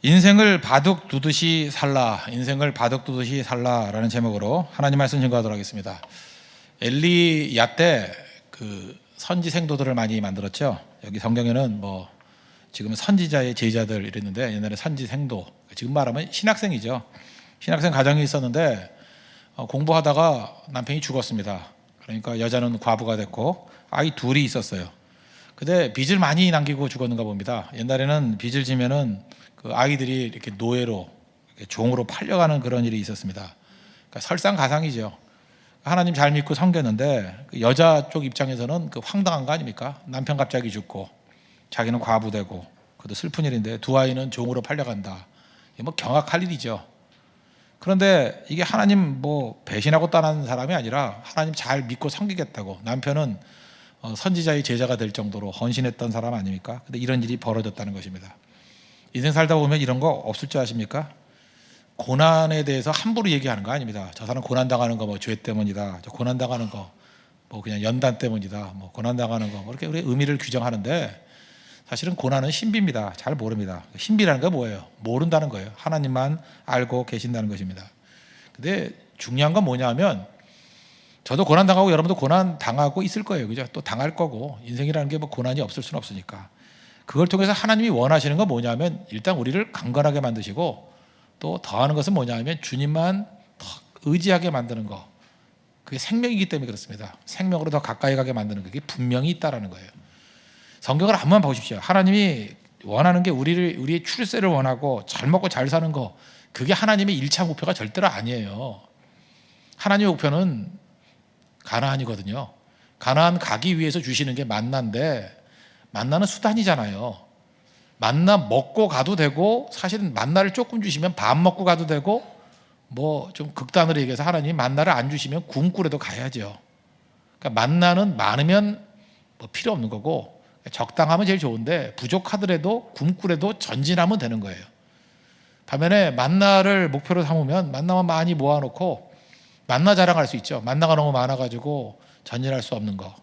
인생을 바둑 두듯이 살라, 인생을 바둑 두듯이 살라라는 제목으로 하나님 말씀 증거하도록 하겠습니다. 엘리야 때 그 선지 생도들을 많이 만들었죠. 여기 성경에는 뭐 지금 선지자의 제자들 이랬는데 옛날에 선지 생도, 지금 말하면 신학생이죠. 신학생 가정이 있었는데 공부하다가 남편이 죽었습니다. 그러니까 여자는 과부가 됐고 아이 둘이 있었어요. 근데 빚을 많이 남기고 죽었는가 봅니다. 옛날에는 빚을 지면은 그 아이들이 이렇게 노예로 종으로 팔려가는 그런 일이 있었습니다. 그러니까 설상가상이죠. 하나님 잘 믿고 섬겼는데 그 여자 쪽 입장에서는 그 황당한 거 아닙니까? 남편 갑자기 죽고 자기는 과부되고 그것도 슬픈 일인데 두 아이는 종으로 팔려간다. 이게 뭐 경악할 일이죠. 그런데 이게 하나님 뭐 배신하고 떠나는 사람이 아니라 하나님 잘 믿고 섬기겠다고, 남편은 선지자의 제자가 될 정도로 헌신했던 사람 아닙니까? 근데 이런 일이 벌어졌다는 것입니다. 인생 살다 보면 이런 거 없을 줄 아십니까? 고난에 대해서 함부로 얘기하는 거 아닙니다. 저 사람 고난 당하는 거 뭐 죄 때문이다, 저 고난 당하는 거 뭐 그냥 연단 때문이다, 뭐 고난 당하는 거 이렇게 우리 의미를 규정하는데 사실은 고난은 신비입니다. 잘 모릅니다. 신비라는 게 뭐예요? 모른다는 거예요. 하나님만 알고 계신다는 것입니다. 근데 중요한 건 뭐냐면 저도 고난 당하고 여러분도 고난 당하고 있을 거예요. 그죠? 또 당할 거고, 인생이라는 게 뭐 고난이 없을 수는 없으니까. 그걸 통해서 하나님이 원하시는 건 뭐냐면 일단 우리를 강건하게 만드시고, 또 더하는 것은 뭐냐면 주님만 더 의지하게 만드는 거. 그게 생명이기 때문에 그렇습니다. 생명으로 더 가까이 가게 만드는 그게 분명히 있다라는 거예요. 성경을 한번 보십시오. 하나님이 원하는 게 우리의 출세를 원하고 잘 먹고 잘 사는 거, 그게 하나님의 1차 목표가 절대로 아니에요. 하나님의 목표는 가나안이거든요. 가나안 가기 위해서 주시는 게 만나인데, 만나는 수단이잖아요. 만나 먹고 가도 되고, 사실은 만나를 조금 주시면 밥 먹고 가도 되고, 뭐 좀 극단으로 얘기해서 하나님이 만나를 안 주시면 굶고라도 가야죠. 그러니까 만나는 많으면 뭐 필요 없는 거고, 적당하면 제일 좋은데 부족하더라도 굶고라도 전진하면 되는 거예요. 반면에 만나를 목표로 삼으면 만나만 많이 모아놓고 만나 자랑할 수 있죠. 만나가 너무 많아가지고 전진할 수 없는 거.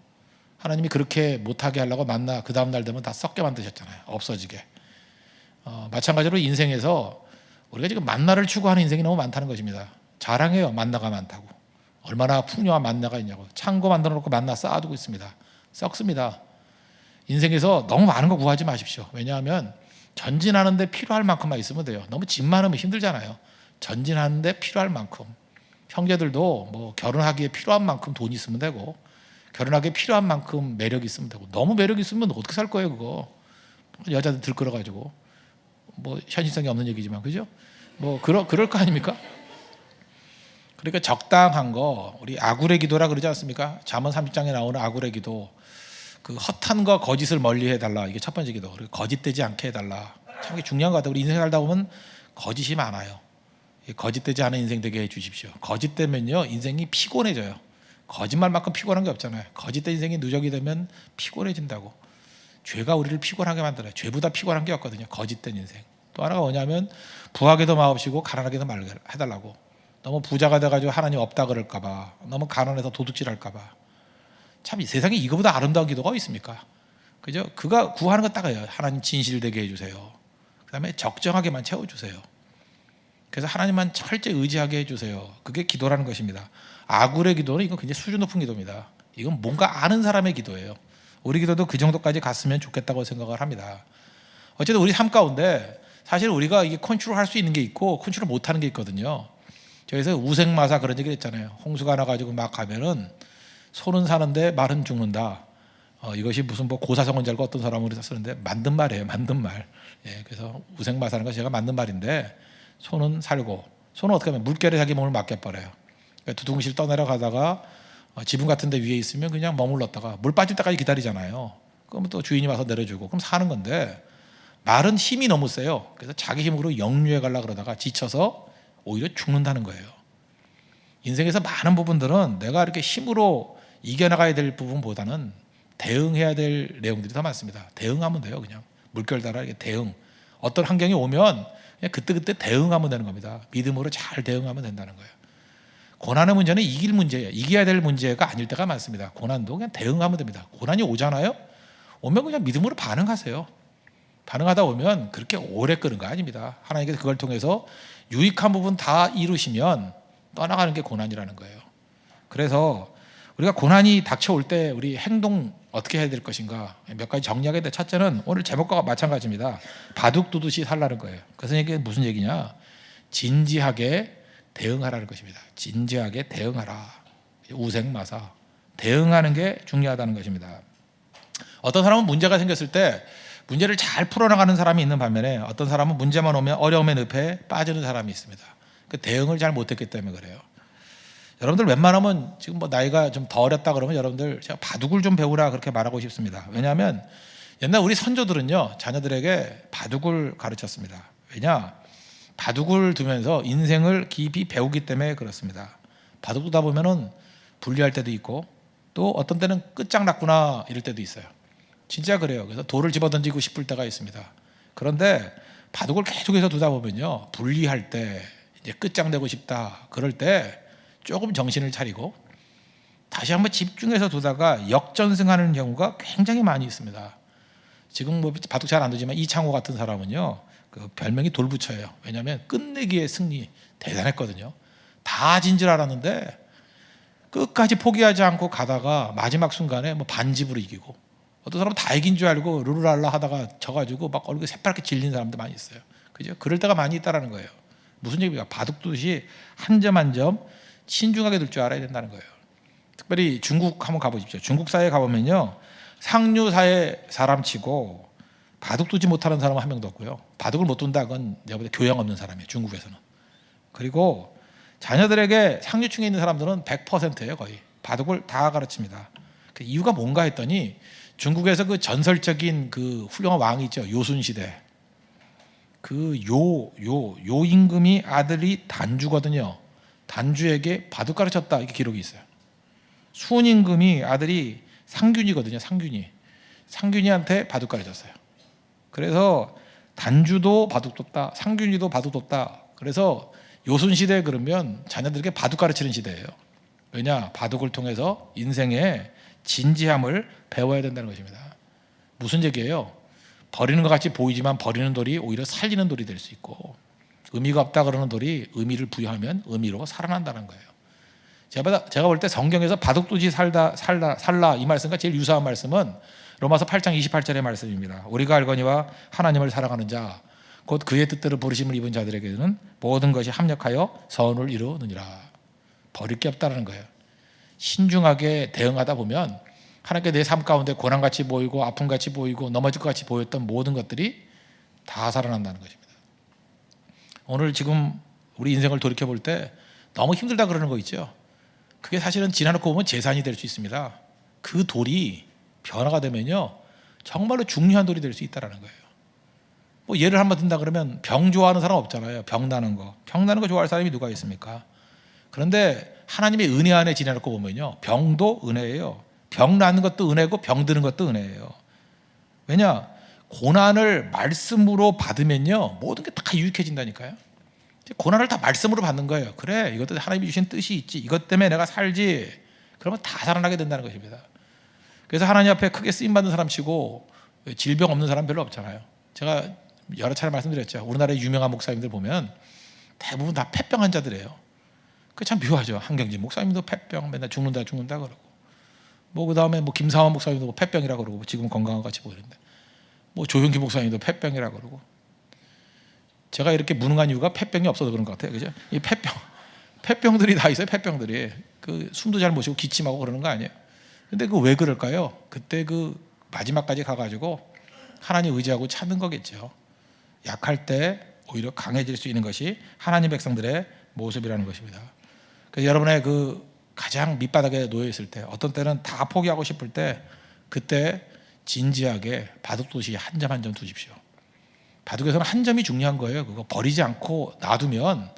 하나님이 그렇게 못하게 하려고 만나 그 다음날 되면 다 썩게 만드셨잖아요. 없어지게. 마찬가지로 인생에서 우리가 지금 만나를 추구하는 인생이 너무 많다는 것입니다. 자랑해요. 만나가 많다고. 얼마나 풍요한 만나가 있냐고. 창고 만들어 놓고 만나 쌓아두고 있습니다. 썩습니다. 인생에서 너무 많은 거 구하지 마십시오. 왜냐하면 전진하는데 필요할 만큼만 있으면 돼요. 너무 집 많으면 힘들잖아요. 전진하는데 필요할 만큼. 형제들도 뭐 결혼하기에 필요한 만큼 돈이 있으면 되고, 결혼하기에 필요한 만큼 매력이 있으면 되고. 너무 매력이 있으면 어떻게 살 거예요 그거. 여자들 들끓어가지고. 뭐 현실성이 없는 얘기지만, 그죠? 뭐 그럴 거 아닙니까? 그러니까 적당한 거, 우리 아굴의 기도라 그러지 않습니까? 잠언 30장에 나오는 아굴의 기도, 그 헛한 거 거짓을 멀리 해달라, 이게 첫 번째 기도. 그리고 거짓되지 않게 해달라. 참 중요한 것 같아요. 우리 인생 살다 보면 거짓이 많아요. 거짓되지 않은 인생 되게 해주십시오. 거짓되면요 인생이 피곤해져요. 거짓말만큼 피곤한 게 없잖아요. 거짓된 인생이 누적이 되면 피곤해진다고. 죄가 우리를 피곤하게 만들어요. 죄보다 피곤한 게 없거든요. 거짓된 인생. 또 하나가 뭐냐면 부하게도 마옵시고 가난하게도 말게 해달라고. 너무 부자가 돼가지고 하나님 없다 그럴까 봐, 너무 가난해서 도둑질 할까 봐. 참 이 세상에 이거보다 아름다운 기도가 어디 있습니까? 그죠? 그가 구하는 거 딱이에요. 하나님 진실되게 해주세요. 그 다음에 적정하게만 채워주세요. 그래서 하나님만 철저히 의지하게 해주세요. 그게 기도라는 것입니다. 아굴의 기도는 이건 굉장히 수준 높은 기도입니다. 이건 뭔가 아는 사람의 기도예요. 우리 기도도 그 정도까지 갔으면 좋겠다고 생각을 합니다. 어쨌든 우리 삶 가운데 사실 우리가 이게 컨트롤할 수 있는 게 있고 컨트롤 못하는 게 있거든요. 저희서 우생마사 그런 얘기 했잖아요. 홍수가 나가지고 막 가면은 소는 사는데 말은 죽는다. 이것이 무슨 뭐 고사성어인 줄 알고 어떤 사람은 쓰는데 만든 말이에요. 만든 말. 예, 그래서 우생마사는 거 제가 만든 말인데, 소는 살고, 소는 어떻게 하면 물결에 자기 몸을 맡겨버려요. 그러니까 두둥실 떠내려가다가 지붕 같은 데 위에 있으면 그냥 머물렀다가 물 빠질 때까지 기다리잖아요. 그러면 또 주인이 와서 내려주고 그럼 사는 건데, 말은 힘이 너무 세요. 그래서 자기 힘으로 역류해 가려고 그러다가 지쳐서 오히려 죽는다는 거예요. 인생에서 많은 부분들은 내가 이렇게 힘으로 이겨나가야 될 부분보다는 대응해야 될 내용들이 더 많습니다. 대응하면 돼요. 그냥 물결 따라 이렇게 대응. 어떤 환경이 오면 그냥 그때그때 대응하면 되는 겁니다. 믿음으로 잘 대응하면 된다는 거예요. 고난의 문제는 이길 문제예요. 이겨야 될 문제가 아닐 때가 많습니다. 고난도 그냥 대응하면 됩니다. 고난이 오잖아요. 오면 그냥 믿음으로 반응하세요. 반응하다 보면 그렇게 오래 끄는 거 아닙니다. 하나님께서 그걸 통해서 유익한 부분 다 이루시면 떠나가는 게 고난이라는 거예요. 그래서 우리가 고난이 닥쳐올 때 우리 행동 어떻게 해야 될 것인가 몇 가지 정리하게 돼. 첫째는 오늘 제목과 마찬가지입니다. 바둑 두듯이 살라는 거예요. 그래서 이게 무슨 얘기냐? 진지하게 대응하라는 것입니다. 진지하게 대응하라. 우생마사. 대응하는 게 중요하다는 것입니다. 어떤 사람은 문제가 생겼을 때 문제를 잘 풀어나가는 사람이 있는 반면에 어떤 사람은 문제만 오면 어려움의 늪에 빠지는 사람이 있습니다. 그 대응을 잘 못했기 때문에 그래요. 여러분들 웬만하면 지금 뭐 나이가 좀 더 어렸다 그러면 여러분들 제가 바둑을 좀 배우라 그렇게 말하고 싶습니다. 왜냐하면 옛날 우리 선조들은요 자녀들에게 바둑을 가르쳤습니다. 왜냐? 바둑을 두면서 인생을 깊이 배우기 때문에 그렇습니다. 바둑 두다 보면은 불리할 때도 있고 또 어떤 때는 끝장났구나 이럴 때도 있어요. 진짜 그래요. 그래서 돌을 집어던지고 싶을 때가 있습니다. 그런데 바둑을 계속해서 두다 보면요 불리할 때 이제 끝장내고 싶다 그럴 때 조금 정신을 차리고 다시 한번 집중해서 두다가 역전승하는 경우가 굉장히 많이 있습니다. 지금 뭐 바둑 잘 안 두지만 이창호 같은 사람은요 그 별명이 돌부처예요. 왜냐하면 끝내기의 승리 대단했거든요. 다 진 줄 알았는데 끝까지 포기하지 않고 가다가 마지막 순간에 뭐 반집으로 이기고 어떤 사람은 다 이긴 줄 알고 르르랄라 하다가 져가지고 막 얼굴이 새파랗게 질린 사람도 많이 있어요. 그죠? 그럴 때가 많이 있다라는 거예요. 무슨 얘기입니까? 바둑 두듯이 한 점 한 점 신중하게 둘 줄 알아야 된다는 거예요. 특별히 중국 한번 가보십시오. 중국 사회에 가보면요 상류 사회 사람치고 바둑 두지 못하는 사람은 한 명도 없고요. 바둑을 못 둔다 그건 내가 볼 때 교양 없는 사람이에요. 중국에서는. 그리고 자녀들에게 상류층에 있는 사람들은 100%예요. 거의 바둑을 다 가르칩니다. 그 이유가 뭔가 했더니 중국에서 그 전설적인 그 훌륭한 왕이 있죠. 요순 시대. 그 요 임금이 아들이 단주거든요. 단주에게 바둑 가르쳤다 이렇게 기록이 있어요. 수훈 임금이 아들이 상균이거든요. 상균이한테 바둑 가르쳤어요. 그래서 단주도 바둑 뒀다, 상균이도 바둑 뒀다. 그래서 요순 시대 그러면 자녀들에게 바둑 가르치는 시대예요. 왜냐? 바둑을 통해서 인생의 진지함을 배워야 된다는 것입니다. 무슨 얘기예요? 버리는 것 같이 보이지만 버리는 돌이 오히려 살리는 돌이 될 수 있고 의미가 없다 그러는 돌이 의미를 부여하면 의미로 살아난다는 거예요. 제가 볼 때 성경에서 바둑 두지 살라 이 말씀과 제일 유사한 말씀은 로마서 8장 28절의 말씀입니다. 우리가 알거니와 하나님을 사랑하는 자 곧 그의 뜻대로 부르심을 입은 자들에게는 모든 것이 합력하여 선을 이루느니라. 버릴 게 없다는 거예요. 신중하게 대응하다 보면 하나님께 내 삶 가운데 고난같이 보이고 아픔같이 보이고 넘어질 것 같이 보였던 모든 것들이 다 살아난다는 것입니다. 오늘 지금 우리 인생을 돌이켜볼 때 너무 힘들다 그러는 거 있죠. 그게 사실은 지나놓고 보면 재산이 될 수 있습니다. 그 돌이 변화가 되면요 정말로 중요한 돌이 될 수 있다는 거예요. 뭐 예를 한번 든다 그러면 병 좋아하는 사람 없잖아요. 병 나는 거 좋아할 사람이 누가 있습니까? 그런데 하나님의 은혜 안에 지나놓고 보면요 병도 은혜예요. 병 나는 것도 은혜고 병 드는 것도 은혜예요. 왜냐? 고난을 말씀으로 받으면요 모든 게 다 유익해진다니까요. 고난을 다 말씀으로 받는 거예요. 그래 이것도 하나님이 주신 뜻이 있지. 이것 때문에 내가 살지. 그러면 다 살아나게 된다는 것입니다. 그래서 하나님 앞에 크게 쓰임받는 사람 치고 질병 없는 사람 별로 없잖아요. 제가 여러 차례 말씀드렸죠. 우리나라의 유명한 목사님들 보면 대부분 다 폐병 환자들이에요. 그게 참 묘하죠. 한경진 목사님도 폐병 맨날 죽는다 그러고 뭐 그다음에 뭐 김사원 목사님도 뭐 폐병이라 그러고 지금 건강한 것 같이 보이는데 뭐 조용기 목사님도 폐병이라 그러고 제가 이렇게 무능한 이유가 폐병이 없어서 그런 것 같아요. 그죠? 이 폐병들이 다 있어요. 폐병들이 그 숨도 잘 못 쉬고 기침하고 그러는 거 아니에요. 근데 그 왜 그럴까요? 그때 그 마지막까지 가가지고 하나님 의지하고 찾는 거겠죠. 약할 때 오히려 강해질 수 있는 것이 하나님 백성들의 모습이라는 것입니다. 그래서 여러분의 그 가장 밑바닥에 놓여 있을 때 어떤 때는 다 포기하고 싶을 때 그때 진지하게 바둑 두듯이 한 점 한 점 두십시오. 바둑에서는 한 점이 중요한 거예요. 그거 버리지 않고 놔두면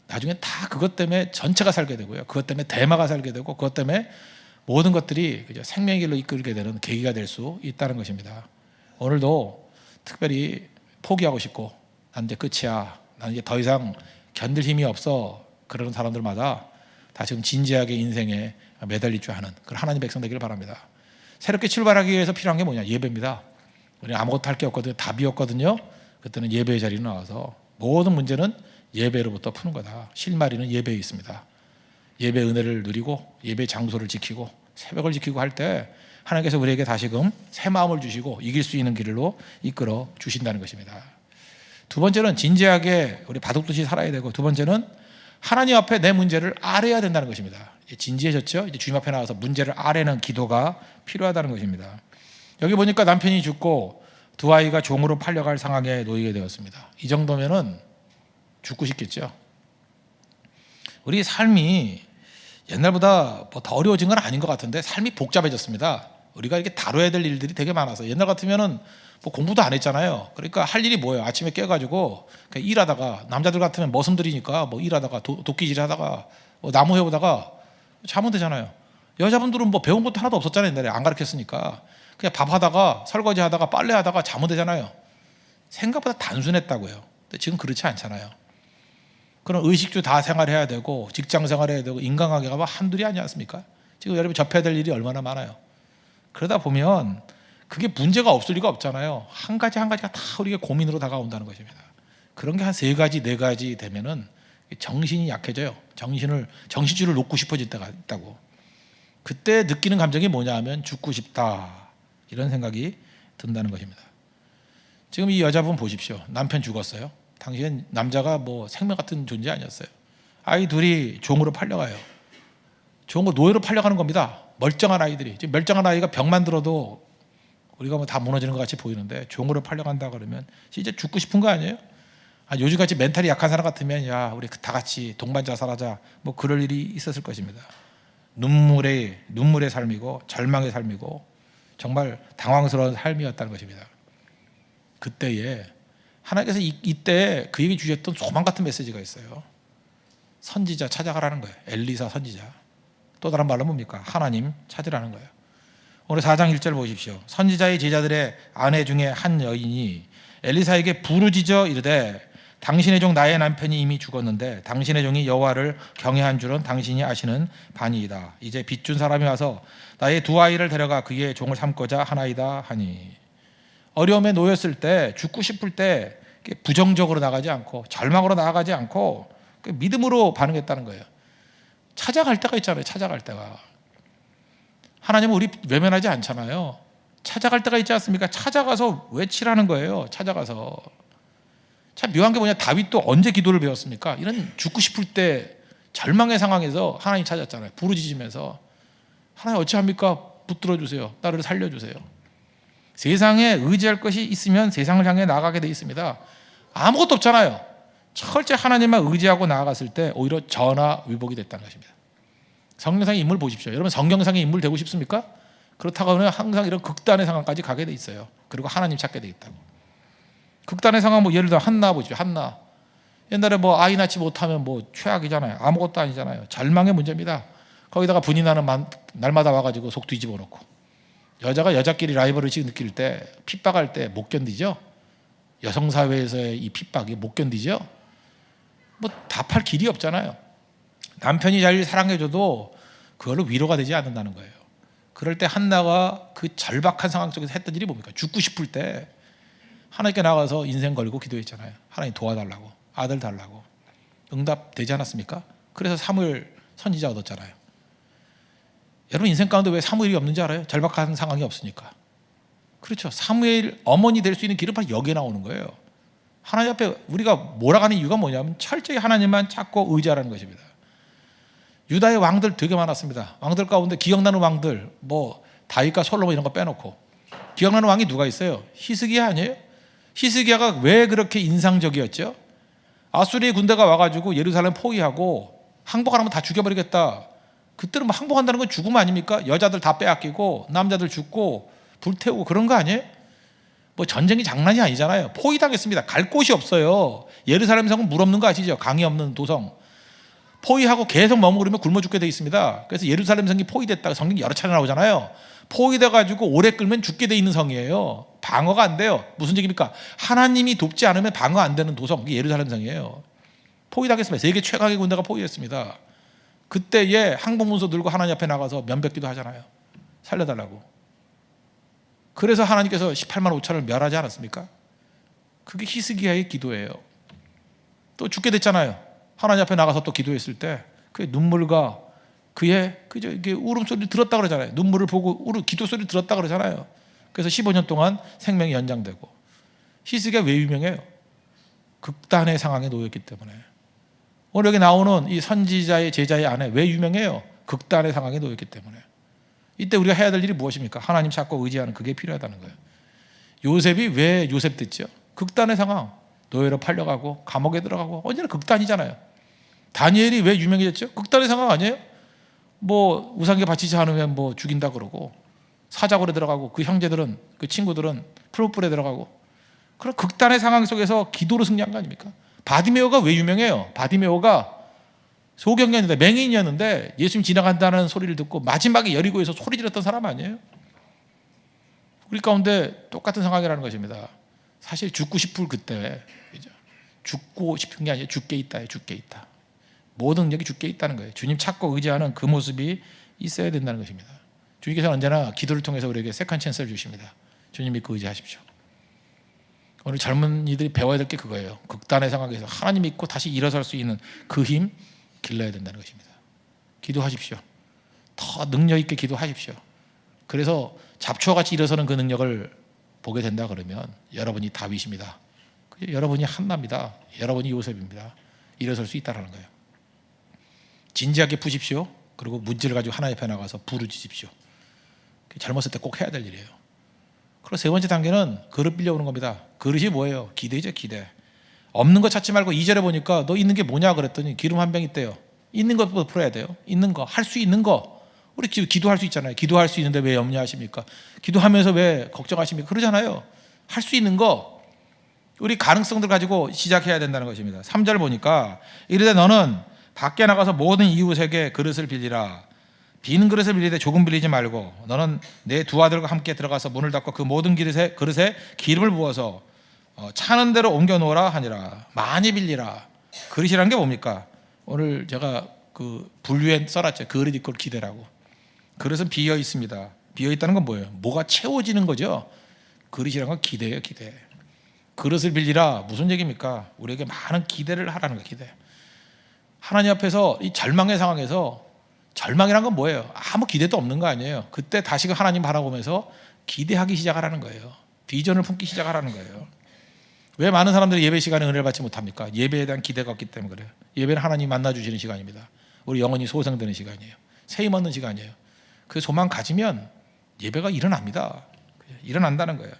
나중에 다 그것 때문에 전체가 살게 되고요. 그것 때문에 대마가 살게 되고 그것 때문에 모든 것들이 생명의 길로 이끌게 되는 계기가 될 수 있다는 것입니다. 오늘도 특별히 포기하고 싶고 난 이제 끝이야. 난 이제 더 이상 견딜 힘이 없어. 그러는 사람들마다 다 지금 진지하게 인생에 매달릴 줄 아는 그런 하나님 백성 되기를 바랍니다. 새롭게 출발하기 위해서 필요한 게 뭐냐? 예배입니다. 우리 아무것도 할 게 없거든요. 답이었거든요. 그때는 예배의 자리로 나와서 모든 문제는 예배로부터 푸는 거다. 실마리는 예배에 있습니다. 예배 은혜를 누리고 예배 장소를 지키고 새벽을 지키고 할 때 하나님께서 우리에게 다시금 새 마음을 주시고 이길 수 있는 길로 이끌어 주신다는 것입니다. 두 번째는 진지하게 우리 바둑듯이 살아야 되고, 두 번째는 하나님 앞에 내 문제를 아뢰야 된다는 것입니다. 진지해졌죠? 이제 주님 앞에 나와서 문제를 아뢰는 기도가 필요하다는 것입니다. 여기 보니까 남편이 죽고 두 아이가 종으로 팔려갈 상황에 놓이게 되었습니다. 이 정도면은 죽고 싶겠죠. 우리 삶이 옛날보다 뭐 더 어려워진 건 아닌 것 같은데 삶이 복잡해졌습니다. 우리가 이렇게 다뤄야 될 일들이 되게 많아서, 옛날 같으면은 뭐 공부도 안 했잖아요. 그러니까 할 일이 뭐예요? 아침에 깨가지고 그냥 일하다가, 남자들 같으면 머슴들이니까 뭐 일하다가 도끼질 하다가 뭐 나무 해오다가 자면 되잖아요. 여자분들은 뭐 배운 것도 하나도 없었잖아요. 옛날에 안 가르쳤으니까 그냥 밥하다가 설거지하다가 빨래하다가 자면 되잖아요. 생각보다 단순했다고요. 근데 지금 그렇지 않잖아요. 그런 의식주 다 생활해야 되고 직장 생활해야 되고 인간관계가 뭐 한둘이 아니지 않습니까? 지금 여러분 접해야 될 일이 얼마나 많아요. 그러다 보면 그게 문제가 없을 리가 없잖아요. 한 가지 한 가지가 다 우리가 고민으로 다가온다는 것입니다. 그런 게 한 세 가지 네 가지 되면은 정신이 약해져요. 정신줄을 놓고 싶어질 때가 있다고. 그때 느끼는 감정이 뭐냐 하면 죽고 싶다, 이런 생각이 든다는 것입니다. 지금 이 여자분 보십시오. 남편 죽었어요. 당시엔 남자가 뭐 생명 같은 존재 아니었어요. 아이 둘이 종으로 팔려가요. 종으로, 노예로 팔려가는 겁니다. 멀쩡한 아이들이. 지금 멀쩡한 아이가 병만 들어도 우리가 뭐 다 무너지는 것 같이 보이는데 종으로 팔려간다 그러면 진짜 죽고 싶은 거 아니에요? 요즘같이 멘탈이 약한 사람 같으면 야, 우리 다 같이 동반자살하자, 뭐 그럴 일이 있었을 것입니다. 눈물의 삶이고 절망의 삶이고 정말 당황스러운 삶이었다는 것입니다. 그때에 하나님께서 이때 그에게 주셨던 소망 같은 메시지가 있어요. 선지자 찾아가라는 거예요. 엘리사 선지자. 또 다른 말로 뭡니까? 하나님 찾으라는 거예요. 오늘 4장 1절 보십시오. 선지자의 제자들의 아내 중에 한 여인이 엘리사에게 부르짖어 이르되 당신의 종 나의 남편이 이미 죽었는데 당신의 종이 여호와를 경외한 줄은 당신이 아시는 바니이다. 이제 빚준 사람이 와서 나의 두 아이를 데려가 그의 종을 삼고자 하나이다 하니. 어려움에 놓였을 때, 죽고 싶을 때 부정적으로 나가지 않고 절망으로 나아가지 않고 믿음으로 반응했다는 거예요. 찾아갈 때가 있잖아요. 찾아갈 때가. 하나님은 우리 외면하지 않잖아요. 찾아갈 때가 있지 않습니까? 찾아가서 외치라는 거예요. 찾아가서. 참 묘한 게 뭐냐, 다윗도 언제 기도를 배웠습니까? 이런 죽고 싶을 때 절망의 상황에서 하나님 찾았잖아요. 부르짖으면서 하나님 어찌합니까? 붙들어 주세요. 나를 살려주세요. 세상에 의지할 것이 있으면 세상을 향해 나아가게 돼 있습니다. 아무것도 없잖아요. 철저히 하나님만 의지하고 나아갔을 때 오히려 전화위복이 됐다는 것입니다. 성경상의 인물 보십시오. 여러분 성경상의 인물 되고 싶습니까? 그렇다고 하면 항상 이런 극단의 상황까지 가게 돼 있어요. 그리고 하나님 찾게 돼 있다고. 극단의 상황, 뭐 예를 들어 한나 보십시오. 한나. 옛날에 뭐 아이 낳지 못하면 뭐 최악이잖아요. 아무것도 아니잖아요. 절망의 문제입니다. 거기다가 분이 나는 날마다 와가지고 속 뒤집어 놓고, 여자가 여자끼리 라이벌의식 느낄 때, 핍박할 때 못 견디죠. 여성사회에서의 이 핍박이 못 견디죠. 뭐 답할 길이 없잖아요. 남편이 잘 사랑해줘도 그걸로 위로가 되지 않는다는 거예요. 그럴 때 한나가 그 절박한 상황 속에서 했던 일이 뭡니까? 죽고 싶을 때 하나님께 나가서 인생 걸고 기도했잖아요. 하나님 도와달라고, 아들 달라고. 응답되지 않았습니까? 그래서 사무엘 선지자 얻었잖아요. 여러분 인생 가운데 왜 사무엘이 없는지 알아요? 절박한 상황이 없으니까. 그렇죠. 사무엘 어머니 될 수 있는 길은 바로 여기에 나오는 거예요. 하나님 앞에 우리가 몰아가는 이유가 뭐냐면 철저히 하나님만 찾고 의지하라는 것입니다. 유다의 왕들 되게 많았습니다. 왕들 가운데 기억나는 왕들, 뭐 다윗과 솔로몬 이런 거 빼놓고 기억나는 왕이 누가 있어요? 히스기야 아니에요? 히스기야가 왜 그렇게 인상적이었죠? 아수리의 군대가 와가지고 예루살렘 포위하고 항복하면 다 죽여버리겠다. 그때는 뭐 항복한다는 건 죽음 아닙니까? 여자들 다 빼앗기고 남자들 죽고 불태우고 그런 거 아니에요? 뭐 전쟁이 장난이 아니잖아요. 포위당했습니다. 갈 곳이 없어요. 예루살렘 성은 물 없는 거 아시죠? 강이 없는 도성. 포위하고 계속 머무르면 굶어 죽게 돼 있습니다. 그래서 예루살렘 성이 포위됐다가 성경이 여러 차례 나오잖아요. 포위돼가지고 오래 끌면 죽게 돼 있는 성이에요. 방어가 안 돼요. 무슨 얘기입니까? 하나님이 돕지 않으면 방어 안 되는 도성, 그게 예루살렘 성이에요. 포위당했습니다. 세계 최강의 군대가 포위했습니다. 그때에 항복문서 들고 하나님 앞에 나가서 면백기도 하잖아요. 살려달라고. 그래서 하나님께서 18만 5천을 멸하지 않았습니까? 그게 히스기야의 기도예요. 또 죽게 됐잖아요. 하나님 앞에 나가서 또 기도했을 때 그의 눈물과 그의 이게 울음소리를 들었다 그러잖아요. 눈물을 보고 기도 소리를 들었다 그러잖아요. 그래서 15년 동안 생명이 연장되고. 히스기야 왜 유명해요? 극단의 상황에 놓였기 때문에. 오늘 여기 나오는 이 선지자의 제자의 아내 왜 유명해요? 극단의 상황에 놓였기 때문에. 이때 우리가 해야 될 일이 무엇입니까? 하나님 찾고 의지하는 그게 필요하다는 거예요. 요셉이 왜 요셉 됐죠? 극단의 상황. 노예로 팔려가고 감옥에 들어가고 언제나 극단이잖아요. 다니엘이 왜 유명해졌죠? 극단의 상황 아니에요? 뭐 우상에게 바치지 않으면 뭐 죽인다 그러고 사자굴에 들어가고 그 형제들은 그 친구들은 풀무불에 들어가고 그런 극단의 상황 속에서 기도로 승리한 거 아닙니까? 바디메오가 왜 유명해요? 바디메오가 소경이었는데 맹인이었는데 예수님 지나간다는 소리를 듣고 마지막에 여리고에서 소리 지렀던 사람 아니에요? 우리 가운데 똑같은 상황이라는 것입니다. 사실 죽고 싶을 그때 죽고 싶은 게 아니라 죽게 있다. 죽게 있다. 모든 능력이 죽게 있다는 거예요. 주님 찾고 의지하는 그 모습이 있어야 된다는 것입니다. 주님께서는 언제나 기도를 통해서 우리에게 세컨 찬스를 주십니다. 주님 믿고 의지하십시오. 오늘 젊은이들이 배워야 될 게 그거예요. 극단의 상황에서 하나님 믿고 다시 일어설 수 있는 그 힘 길러야 된다는 것입니다. 기도하십시오. 더 능력 있게 기도하십시오. 그래서 잡초와 같이 일어서는 그 능력을 보게 된다 그러면 여러분이 다윗입니다. 여러분이 한나입니다. 여러분이 요셉입니다. 일어설 수 있다는 거예요. 진지하게 푸십시오. 그리고 문제를 가지고 하나님 앞에 나가서 부르짖으십시오. 젊었을 때 꼭 해야 될 일이에요. 그리고 세 번째 단계는 그릇 빌려오는 겁니다. 그릇이 뭐예요? 기대죠, 기대. 없는 거 찾지 말고 2절에 보니까 너 있는 게 뭐냐 그랬더니 기름 한 병 있대요. 있는 것부터 풀어야 돼요. 있는 거, 할 수 있는 거. 우리 기도할 수 있잖아요. 기도할 수 있는데 왜 염려하십니까? 기도하면서 왜 걱정하십니까? 그러잖아요. 할 수 있는 거. 우리 가능성들 가지고 시작해야 된다는 것입니다. 3절 보니까 이르되 너는 밖에 나가서 모든 이웃에게 그릇을 빌리라. 빈 그릇을 빌리되 조금 빌리지 말고 너는 내 두 아들과 함께 들어가서 문을 닫고 그 모든 그릇에 기름을 부어서 차는 대로 옮겨 놓으라 하니라. 많이 빌리라. 그릇이라는 게 뭡니까? 오늘 제가 그 분류에 써놨죠. 그릇 이꼴 기대라고. 그릇은 비어 있습니다. 비어 있다는 건 뭐예요? 뭐가 채워지는 거죠. 그릇이라는 건 기대예요, 기대. 그릇을 빌리라 무슨 얘기입니까? 우리에게 많은 기대를 하라는 거예요, 기대. 하나님 앞에서 이 절망의 상황에서 절망이란 건 뭐예요? 아무 기대도 없는 거 아니에요. 그때 다시금 하나님 바라보면서 기대하기 시작하라는 거예요. 비전을 품기 시작하라는 거예요. 왜 많은 사람들이 예배 시간에 은혜를 받지 못합니까? 예배에 대한 기대가 없기 때문에 그래요. 예배는 하나님 만나주시는 시간입니다. 우리 영혼이 소생되는 시간이에요. 새 힘 얻는 시간이에요. 그 소망 가지면 예배가 일어납니다. 일어난다는 거예요.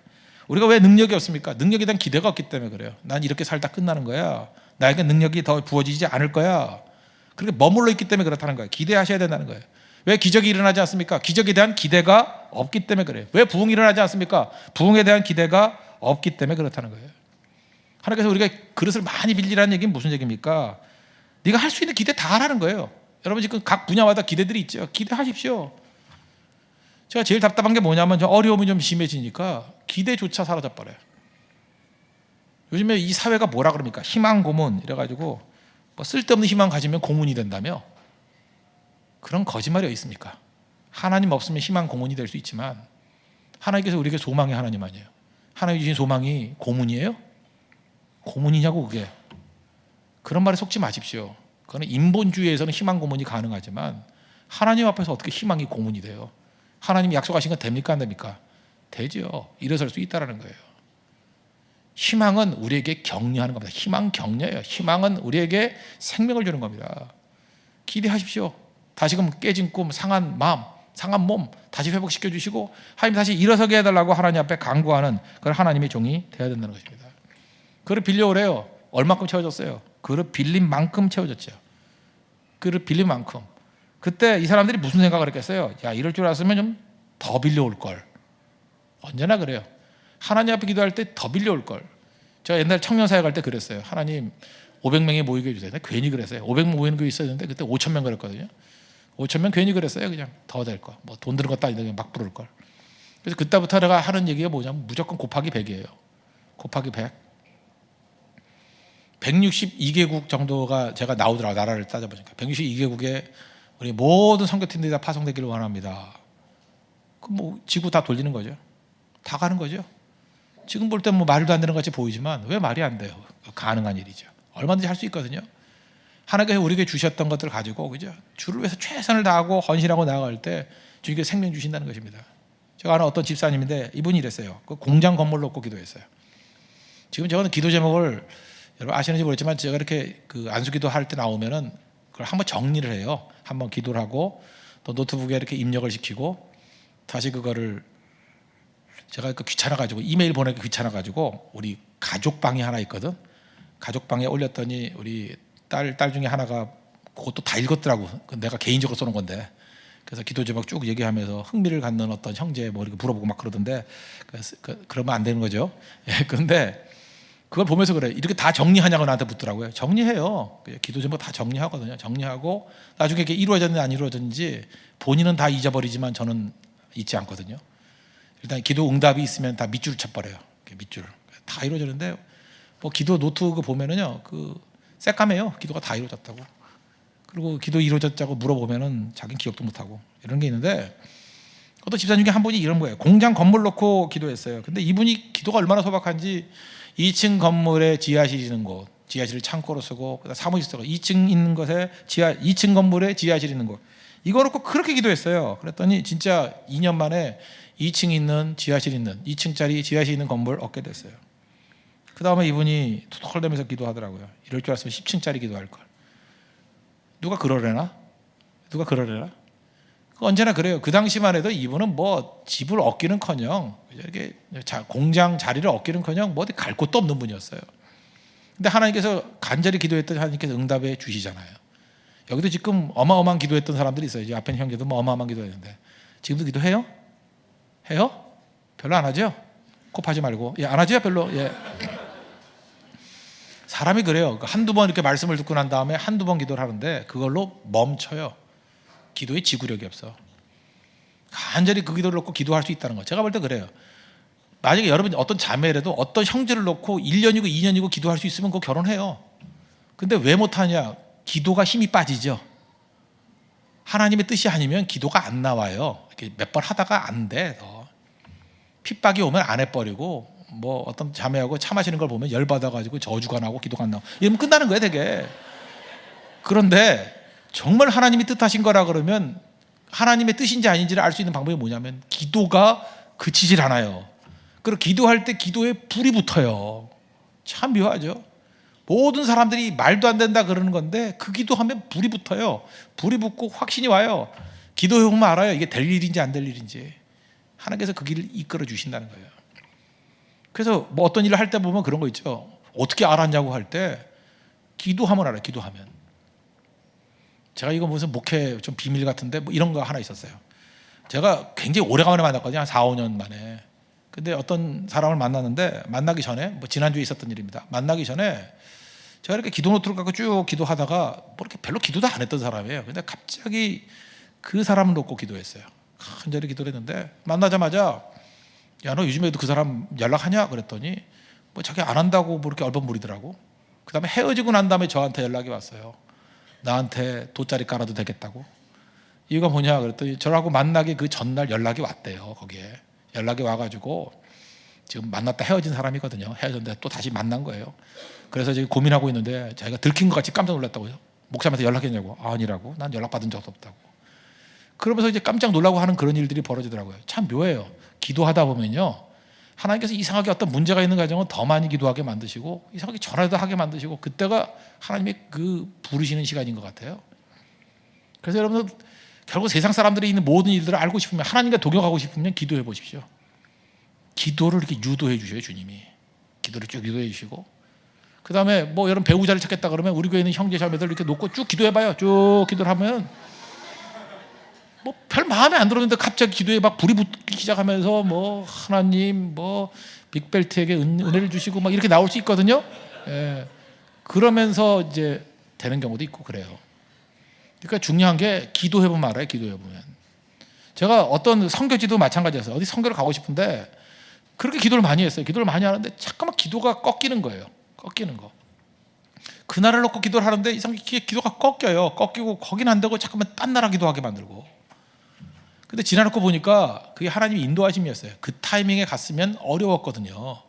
우리가 왜 능력이 없습니까? 능력에 대한 기대가 없기 때문에 그래요. 난 이렇게 살다 끝나는 거야. 나에게 능력이 더 부어지지 않을 거야. 그렇게 머물러 있기 때문에 그렇다는 거예요. 기대하셔야 된다는 거예요. 왜 기적이 일어나지 않습니까? 기적에 대한 기대가 없기 때문에 그래요. 왜 부흥이 일어나지 않습니까? 부흥에 대한 기대가 없기 때문에 그렇다는 거예요. 하나님께서 우리가 그릇을 많이 빌리라는 얘기는 무슨 얘기입니까? 네가 할 수 있는 기대 다 하라는 거예요. 여러분 지금 각 분야마다 기대들이 있죠. 기대하십시오. 제가 제일 답답한 게 뭐냐면 어려움이 좀 심해지니까 기대조차 사라져 버려요. 요즘에 이 사회가 뭐라 그럽니까? 희망 고문 이래가지고 뭐 쓸데없는 희망 가지면 고문이 된다며? 그런 거짓말이 어디 있습니까? 하나님 없으면 희망 고문이 될 수 있지만 하나님께서 우리에게 소망의 하나님 아니에요. 하나님 주신 소망이 고문이에요? 고문이냐고 그게. 그런 말에 속지 마십시오. 그거는 인본주의에서는 희망 고문이 가능하지만 하나님 앞에서 어떻게 희망이 고문이 돼요? 하나님이 약속하신 건 됩니까 안 됩니까? 되죠. 일어설 수 있다는 거예요. 희망은 우리에게 격려하는 겁니다. 희망 격려예요. 희망은 우리에게 생명을 주는 겁니다. 기대하십시오. 다시금 깨진 꿈, 상한 마음, 상한 몸 다시 회복시켜 주시고 하나님 다시 일어서게 해달라고 하나님 앞에 간구하는 그런 하나님의 종이 되어야 된다는 것입니다. 그릇 빌려오래요. 얼마큼 채워졌어요? 그릇 빌린 만큼 채워졌죠. 그릇 빌린 만큼. 그때 이 사람들이 무슨 생각을 했겠어요? 야, 이럴 줄 알았으면 좀 더 빌려올 걸. 언제나 그래요. 하나님 앞에 기도할 때 더 빌려올 걸. 제가 옛날 청년사역 할 때 그랬어요. 하나님 500명이 모이게 해주세요. 괜히 그랬어요. 500명 모이는 게 있었는데 그때 5,000명 그랬거든요. 5,000명 괜히 그랬어요. 그냥 더 될 거. 뭐 돈 드는 것도 아닌데 막 부를 걸. 그래서 그때부터 내가 하는 얘기가 뭐냐면 무조건 곱하기 100이에요. 곱하기 100. 162개국 정도가 제가 나오더라고요. 나라를 따져보니까 162개국에 우리 모든 선교팀들이 다 파송되기를 원합니다. 그 뭐 지구 다 돌리는 거죠. 다 가는 거죠. 지금 볼 때 뭐 말도 안 되는 것 같이 보이지만 왜 말이 안 돼요? 가능한 일이죠. 얼마든지 할 수 있거든요. 하나님께서 우리에게 주셨던 것들을 가지고 그죠? 주를 위해서 최선을 다하고 헌신하고 나아갈 때 주님께서 생명 주신다는 것입니다. 제가 아는 어떤 집사님인데 이분이 이랬어요. 그 공장 건물 놓고 기도했어요. 지금 저는 기도 제목을 여러분 아시는지 모르겠지만 제가 이렇게 그 안수기도 할 때 나오면은 그걸 한번 정리를 해요. 한번 기도를 하고 또 노트북에 이렇게 입력을 시키고 다시 그거를 제가 그 귀찮아가지고 이메일 보내기 귀찮아가지고 우리 가족방이 하나 있거든. 가족방에 올렸더니 우리 딸 중에 하나가 그것도 다 읽었더라고. 내가 개인적으로 써놓은 건데. 그래서 기도 제목 쭉 얘기하면서 흥미를 갖는 어떤 형제 뭐 이렇게 물어보고 막 그러던데 그러면 안 되는 거죠. 예, 그런데 그걸 보면서 그래. 이렇게 다 정리하냐고 나한테 묻더라고요. 정리해요. 기도 제목 다 정리하거든요. 정리하고 나중에 이게 이루어졌는지 안 이루어졌는지 본인은 다 잊어버리지만 저는 잊지 않거든요. 일단 기도 응답이 있으면 다 밑줄을 쳐버려요. 밑줄 다 이루어지는데 뭐 기도 노트 그 보면은요 그 새까매요. 기도가 다 이루어졌다고. 그리고 기도 이루어졌다고 물어보면은 자기는 기억도 못하고 이런 게 있는데 어떤 집사님 중에 한 분이 이런 거예요. 공장 건물 놓고 기도했어요. 근데 이분이 기도가 얼마나 소박한지 2층 건물에 지하실 있는 곳, 지하실을 창고로 쓰고 사무실 쓰고 2층 있는 곳에 2층 건물에 지하실 있는 곳 이거 놓고 그렇게 기도했어요. 그랬더니 진짜 2년 만에 2층 있는 지하실 있는 2층짜리 지하실 있는 건물 얻게 됐어요. 그 다음에 이분이 토털대면서 기도하더라고요. 이럴 줄 알았으면 10층짜리 기도할 걸. 누가 그러려나? 누가 그러려나? 언제나 그래요. 그 당시만 해도 이분은 뭐 집을 얻기는커녕 이렇게 공장 자리를 얻기는커녕 뭐 어디 갈 곳도 없는 분이었어요. 근데 하나님께서 간절히 기도했더니 하나님께서 응답해 주시잖아요. 여기도 지금 어마어마한 기도했던 사람들이 있어요. 이제 앞에 있는 형제도 뭐 어마어마한 기도했는데 지금도 기도해요? 해요? 별로 안 하죠? 곱하지 말고. 예, 안 하죠? 별로. 예. 사람이 그래요. 한두 번 이렇게 말씀을 듣고 난 다음에 한두 번 기도를 하는데 그걸로 멈춰요. 기도에 지구력이 없어. 간절히 그 기도를 놓고 기도할 수 있다는 거. 제가 볼 때 그래요. 만약에 여러분 어떤 자매라도 어떤 형제를 놓고 1년이고 2년이고 기도할 수 있으면 그거 결혼해요. 근데 왜 못하냐? 기도가 힘이 빠지죠. 하나님의 뜻이 아니면 기도가 안 나와요. 몇 번 하다가 안 돼. 핍박이 오면 안 해버리고 뭐 어떤 자매하고 차 마시는 걸 보면 열받아가지고 저주가 나고 기도가 안 나고 이러면 끝나는 거예요 되게. 그런데 정말 하나님이 뜻하신 거라 그러면 하나님의 뜻인지 아닌지를 알 수 있는 방법이 뭐냐면 기도가 그치질 않아요. 그리고 기도할 때 기도에 불이 붙어요. 참 묘하죠. 모든 사람들이 말도 안 된다 그러는 건데 그 기도하면 불이 붙어요. 불이 붙고 확신이 와요. 기도해보면 알아요. 이게 될 일인지 안 될 일인지. 하나님께서 그 길을 이끌어 주신다는 거예요. 그래서 뭐 어떤 일을 할 때 보면 그런 거 있죠. 어떻게 알았냐고 할 때 기도하면 알아요. 기도하면. 제가 이거 무슨 목회 좀 비밀 같은데 뭐 이런 거 하나 있었어요. 제가 굉장히 오래간만에 만났거든요. 한 4, 5년 만에. 근데 어떤 사람을 만났는데 만나기 전에 뭐 지난주에 있었던 일입니다. 만나기 전에 제가 이렇게 기도 노트를 갖고 쭉 기도하다가 뭐 이렇게 별로 기도도 안 했던 사람이에요. 근데 갑자기 그 사람을 놓고 기도했어요. 간절히 기도를 했는데 만나자마자 야, 너 요즘에도 그 사람 연락하냐? 그랬더니 뭐 자기 안 한다고 뭐 이렇게 얼버무리더라고. 그 다음에 헤어지고 난 다음에 저한테 연락이 왔어요. 나한테 돗자리 깔아도 되겠다고. 이유가 뭐냐? 그랬더니 저하고 만나기 그 전날 연락이 왔대요. 거기에 연락이 와가지고 지금 만났다 헤어진 사람이거든요. 헤어졌는데 또 다시 만난 거예요. 그래서 지금 고민하고 있는데 자기가 들킨 것 같이 깜짝 놀랐다고요. 목사님한테 연락했냐고. 아니라고. 난 연락받은 적 없다고. 그러면서 이제 깜짝 놀라고 하는 그런 일들이 벌어지더라고요. 참 묘해요. 기도하다 보면요, 하나님께서 이상하게 어떤 문제가 있는 가정은 더 많이 기도하게 만드시고 이상하게 전화도 하게 만드시고 그때가 하나님의 그 부르시는 시간인 것 같아요. 그래서 여러분 결국 세상 사람들이 있는 모든 일들을 알고 싶으면 하나님과 동역하고 싶으면 기도해 보십시오. 기도를 이렇게 유도해 주셔요. 주님이 기도를 쭉 유도해 주시고 그 다음에 뭐 여러분 배우자를 찾겠다 그러면 우리 교회 있는 형제 자매들 이렇게 놓고 쭉 기도해봐요. 쭉 기도를 하면 뭐 별 마음에 안 들었는데 갑자기 기도에 막 불이 붙기 시작하면서 뭐 하나님 뭐 빅벨트에게 은혜를 주시고 막 이렇게 나올 수 있거든요. 예. 그러면서 이제 되는 경우도 있고 그래요. 그러니까 중요한 게 기도해보면 알아요. 기도해보면. 제가 어떤 선교지도 마찬가지였어요. 어디 선교를 가고 싶은데 그렇게 기도를 많이 했어요. 기도를 많이 하는데 잠깐만 기도가 꺾이는 거예요. 꺾이는 거. 그날을 놓고 기도를 하는데 이상하게 기도가 꺾여요. 꺾이고 거긴 안 되고 잠깐만 딴 나라 기도하게 만들고. 근데 지나놓고 보니까 그게 하나님의 인도하심이었어요. 그 타이밍에 갔으면 어려웠거든요.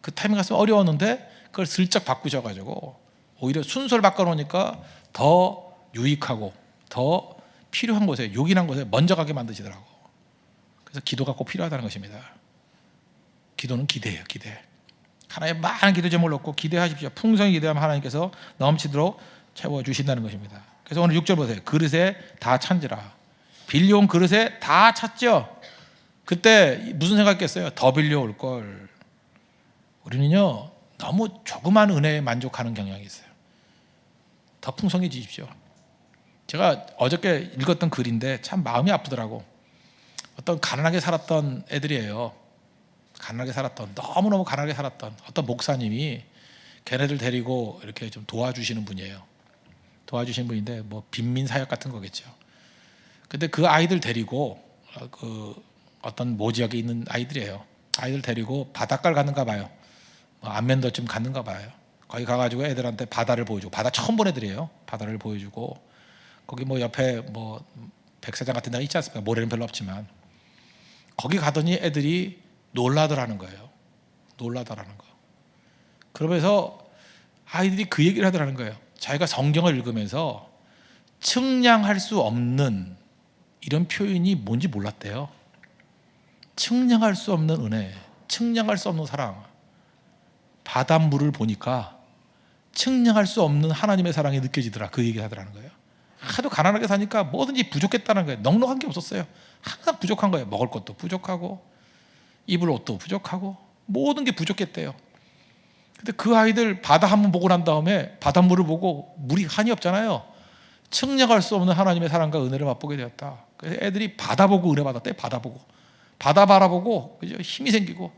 그 타이밍에 갔으면 어려웠는데 그걸 슬쩍 바꾸셔가지고 오히려 순서를 바꿔놓으니까 더 유익하고 더 필요한 곳에, 요긴한 곳에 먼저 가게 만드시더라고. 그래서 기도가 꼭 필요하다는 것입니다. 기도는 기대예요. 기대. 하나님의 많은 기도 제목을 놓고 기대하십시오. 풍성히 기대하면 하나님께서 넘치도록 채워주신다는 것입니다. 그래서 오늘 6절 보세요. 그릇에 다 찬지라. 빌려온 그릇에 다 찼죠. 그때 무슨 생각했겠어요? 더 빌려올 걸. 우리는요 너무 조그만 은혜에 만족하는 경향이 있어요. 더 풍성해지십시오. 제가 어저께 읽었던 글인데 참 마음이 아프더라고. 어떤 가난하게 살았던 애들이에요. 가난하게 살았던, 너무너무 가난하게 살았던 어떤 목사님이 걔네들 데리고 이렇게 좀 도와주시는 분이에요. 도와주시는 분인데 뭐 빈민 사역 같은 거겠죠. 근데 그 아이들 데리고 그 어떤 모지역에 있는 아이들이에요. 아이들 데리고 바닷가를 갔는가 봐요. 뭐 안면도쯤 갔는가 봐요. 거기 가가지고 애들한테 바다를 보여주고, 바다 처음 본 애들이에요. 바다를 보여주고, 거기 뭐 옆에 뭐 백사장 같은 데가 있지 않습니까? 모래는 별로 없지만. 거기 가더니 애들이 놀라더라는 거예요. 놀라더라는 거. 그러면서 아이들이 그 얘기를 하더라는 거예요. 자기가 성경을 읽으면서 측량할 수 없는 이런 표현이 뭔지 몰랐대요. 측량할 수 없는 은혜, 측량할 수 없는 사랑. 바닷물을 보니까 측량할 수 없는 하나님의 사랑이 느껴지더라. 그 얘기를 하더라는 거예요. 하도 가난하게 사니까 뭐든지 부족했다는 거예요. 넉넉한 게 없었어요. 항상 부족한 거예요. 먹을 것도 부족하고 입을 옷도 부족하고 모든 게 부족했대요. 근데 그 아이들 바다 한번 보고 난 다음에 바닷물을 보고, 물이 한이 없잖아요. 측량할 수 없는 하나님의 사랑과 은혜를 맛보게 되었다. 그래서 애들이 바다 보고 은혜 받았대. 바다 보고, 바다 바라보고 그죠? 힘이 생기고.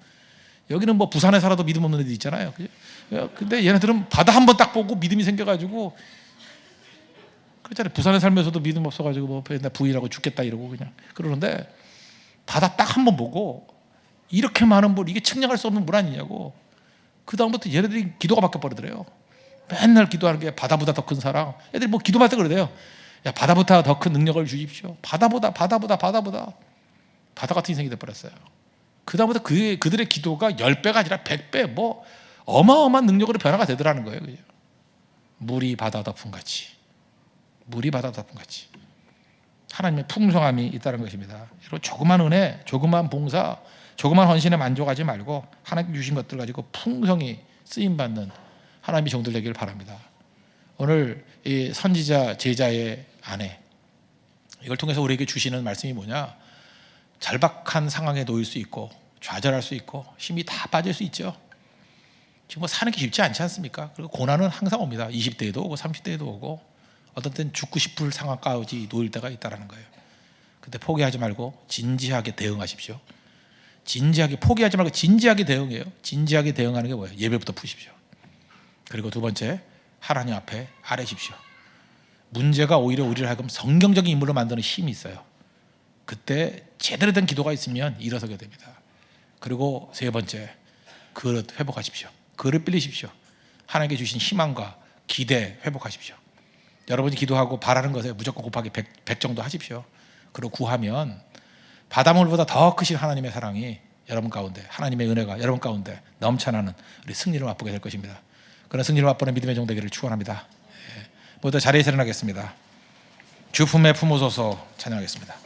여기는 뭐 부산에 살아도 믿음 없는 애들 있잖아요. 그죠? 근데 얘네들은 바다 한번 딱 보고 믿음이 생겨가지고, 그렇잖아요. 부산에 살면서도 믿음 없어가지고 뭐 맨날 부인하고 죽겠다 이러고 그냥 그러는데, 바다 딱 한번 보고 이렇게 많은 물, 이게 측량할 수 없는 물 아니냐고. 그 다음부터 얘네들이 기도가 바뀌어 버리더래요. 맨날 기도하는 게 바다보다 더 큰 사랑. 애들이 뭐 기도할 때 그러대요. 야, 바다보다 더 큰 능력을 주십시오. 바다보다 바다 같은 인생이 돼버렸어요. 그 다음부터 그들의 기도가 10배가 아니라 100배, 뭐 어마어마한 능력으로 변화가 되더라는 거예요. 그죠? 물이 바다 덮음같이, 물이 바다 덮음같이 하나님의 풍성함이 있다는 것입니다. 여러분, 조그만 은혜, 조그만 봉사, 조그만 헌신에 만족하지 말고 하나님 주신 것들 가지고 풍성히 쓰임받는 하나님의 종들 되기를 바랍니다. 오늘 이 선지자 제자의 아내, 이걸 통해서 우리에게 주시는 말씀이 뭐냐? 절박한 상황에 놓일 수 있고 좌절할 수 있고 힘이 다 빠질 수 있죠. 지금 뭐 사는 게 쉽지 않지 않습니까? 그리고 고난은 항상 옵니다. 20대에도 오고 30대에도 오고, 어떤 때는 죽고 싶을 상황까지 놓일 때가 있다는 거예요. 근데 포기하지 말고 진지하게 대응하십시오. 진지하게, 포기하지 말고 진지하게 대응해요. 진지하게 대응하는 게 뭐예요? 예배부터 푸십시오. 그리고 두 번째, 하나님 앞에 아뢰십시오. 문제가 오히려 우리를 하여금 성경적인 인물로 만드는 힘이 있어요. 그때 제대로 된 기도가 있으면 일어서게 됩니다. 그리고 세 번째, 그릇 회복하십시오. 그릇 빌리십시오. 하나님께 주신 희망과 기대 회복하십시오. 여러분이 기도하고 바라는 것에 무조건 곱하기 100 정도 하십시오. 그리고 구하면 바닷물보다 더 크신 하나님의 사랑이 여러분 가운데, 하나님의 은혜가 여러분 가운데 넘쳐나는 우리 승리를 맛보게 될 것입니다. 그런 승리를 맛보는 믿음의 종 되기를 축원합니다. 모두 자리에 일어나겠습니다. 주 품에 품으소서 찬양하겠습니다.